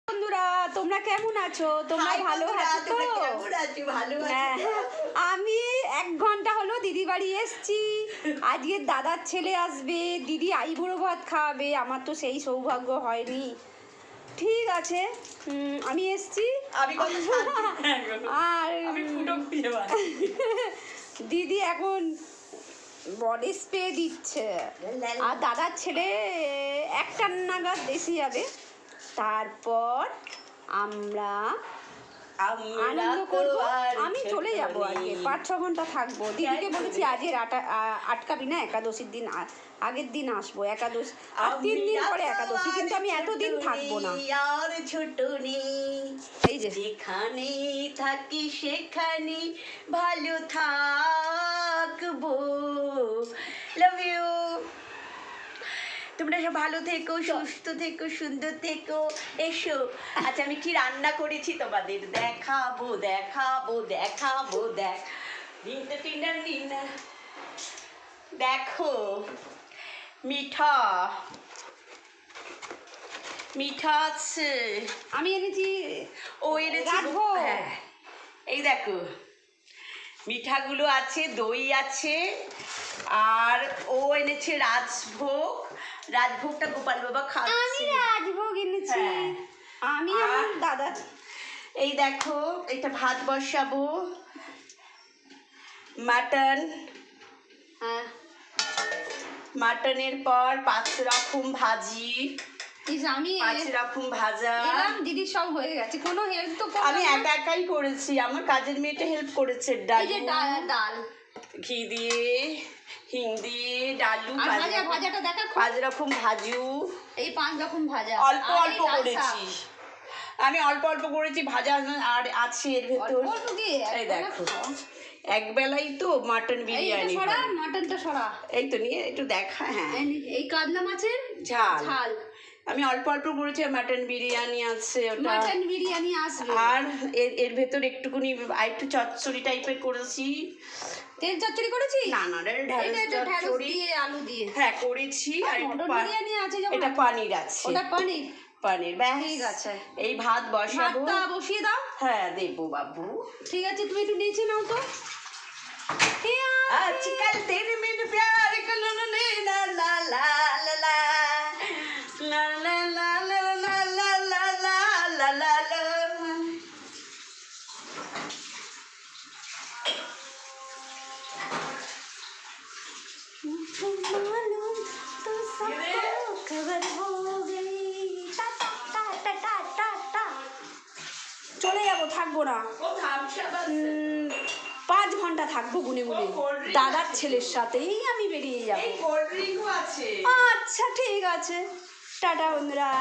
বন্ধুরা তোমরা কেমন আছো? তোমরা ভালো আছো তো? হ্যাঁ, আমি 1 ঘন্টা হলো দিদি বাড়ি এসছি। আজকে দাদার ছেলে আসবে, দিদি আইবুড়ো ভাত খাওয়াবে। আমার তো সেই সৌভাগ্য হয়নি। ঠিক আছে, আমি এসছি। আর দিদি এখন বডি স্প্রে দিচ্ছে, আর দাদার ছেলে 1টা নাগাদ এসে যাবে। তারপর আমরা আনন্দ করবো। আমি চলে যাবো, আজকে 5-6 ঘন্টা থাকবো। দিদিকে বলেছি আজকে আটকাবি না, একাদশীর দিন আগের দিন আসবো। একাদশী আর 3 দিন পরে একাদশী, কিন্তু আমি এতদিন থাকবো না। আর ছোট নেই, এই যে যেখানে থাকি সেখানে ভালো থাকবো। Love you. তোমরা সব ভালো থেকো, সুস্থ থেকো, সুন্দর থেকো। এসো। আচ্ছা, আমি কি রান্না করেছি তোমাদের দেখাবো দেখাবো দেখাবো। দেখো, মিঠা আছে। আমি এনেছি, ও এনেছি। হ্যাঁ, এই দেখো মিঠাগুলো আছে, দই আছে, আর ও এনেছে রাজভোগটা গোপাল বাবা খাচ্ছে। আমি রাজভোগ এনেছি। আমি আমার দাদা। এই দেখো, এটা ভাত বসাবো। মাটন, মাটনের পর 5 রকম ভাজি, আমি 5 রকম ভাজা। দিদি সব হয়ে গেছে, কোনো হেল্প তো আমি একাই করেছি। আমার কাজের মেয়েটা হেল্প করেছে। ডাল ঘি দিয়ে, হিং দিয়ে, ডালু, ভাজাটা দেখা, 5 রকম ভাজু। এই 5 রকম ভাজা অল্প অল্প করেছি আমি, অল্প অল্প করেছি ভাজা। আর আছে এর ভেতর, এই দেখো, একবেলাই তো মাটন বিরিয়ানি। মাটনটা সরা, এই তো নিয়ে একটু দেখা। হ্যাঁ, এই কাতলা মাছের ঝাল আমি অল্প অল্প করেছি। মাটন বিরিয়ানি আছে, ওটা মাটন বিরিয়ানি আসবে। আর এর ভেতর একটুখানি একটু চচ্চড়ি টাইপের করেছি। তেল চচ্চড়ি করেছি না, ঢেঁড়স চচ্চড়ি দিয়ে আলু দিয়ে, হ্যাঁ করেছি। আর বিরিয়ানি আছে, এটা পনির আছে, ওটা পনির। ঠিক আছে। এই ভাত বসাবো। ভাতটা বসিয়ে দাও। হ্যাঁ, দেবো বাবু। ঠিক আছে, তুমি একটু নিচে নাও তো। आजकल तेरे मेरे प्यार का ला ला ला ला ला ला ला ला ला ला ला ला ला ला ला। চলে যাবো, থাকবো না। 5 ঘন্টা থাকবো গুনে গুনে। দাদার ছেলের সাথেই আমি বেরিয়ে যাবো। কোল্ড ড্রিঙ্কও আছে। আচ্ছা ঠিক আছে, টাটা বন্ধুরা।